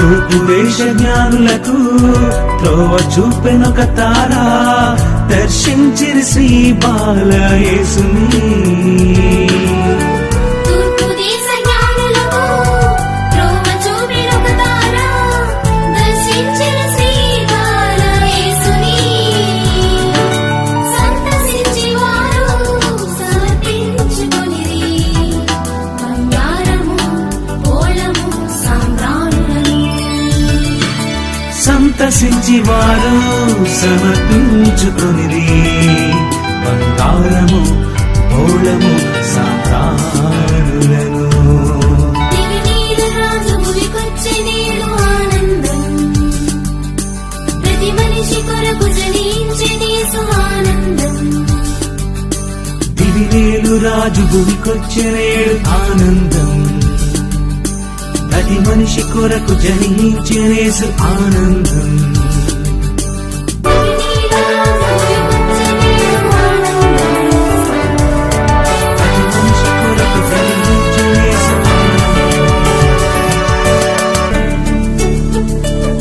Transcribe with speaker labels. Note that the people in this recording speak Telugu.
Speaker 1: తూర్పు దేశ జ్ఞానులకు త్రోవ చూపెనొక తారా, దర్శించిరి శ్రీ బాలయేసుని. సంతసించి వారు సమర్పించుకొనిరి బంగారము పోళము సాంబ్రాణులను. దివినేలు రాజు భూమికొచ్చెనేడు ఆనందం, ప్రతి మనిషి కొరకు జనించెనేసు ఆనందం.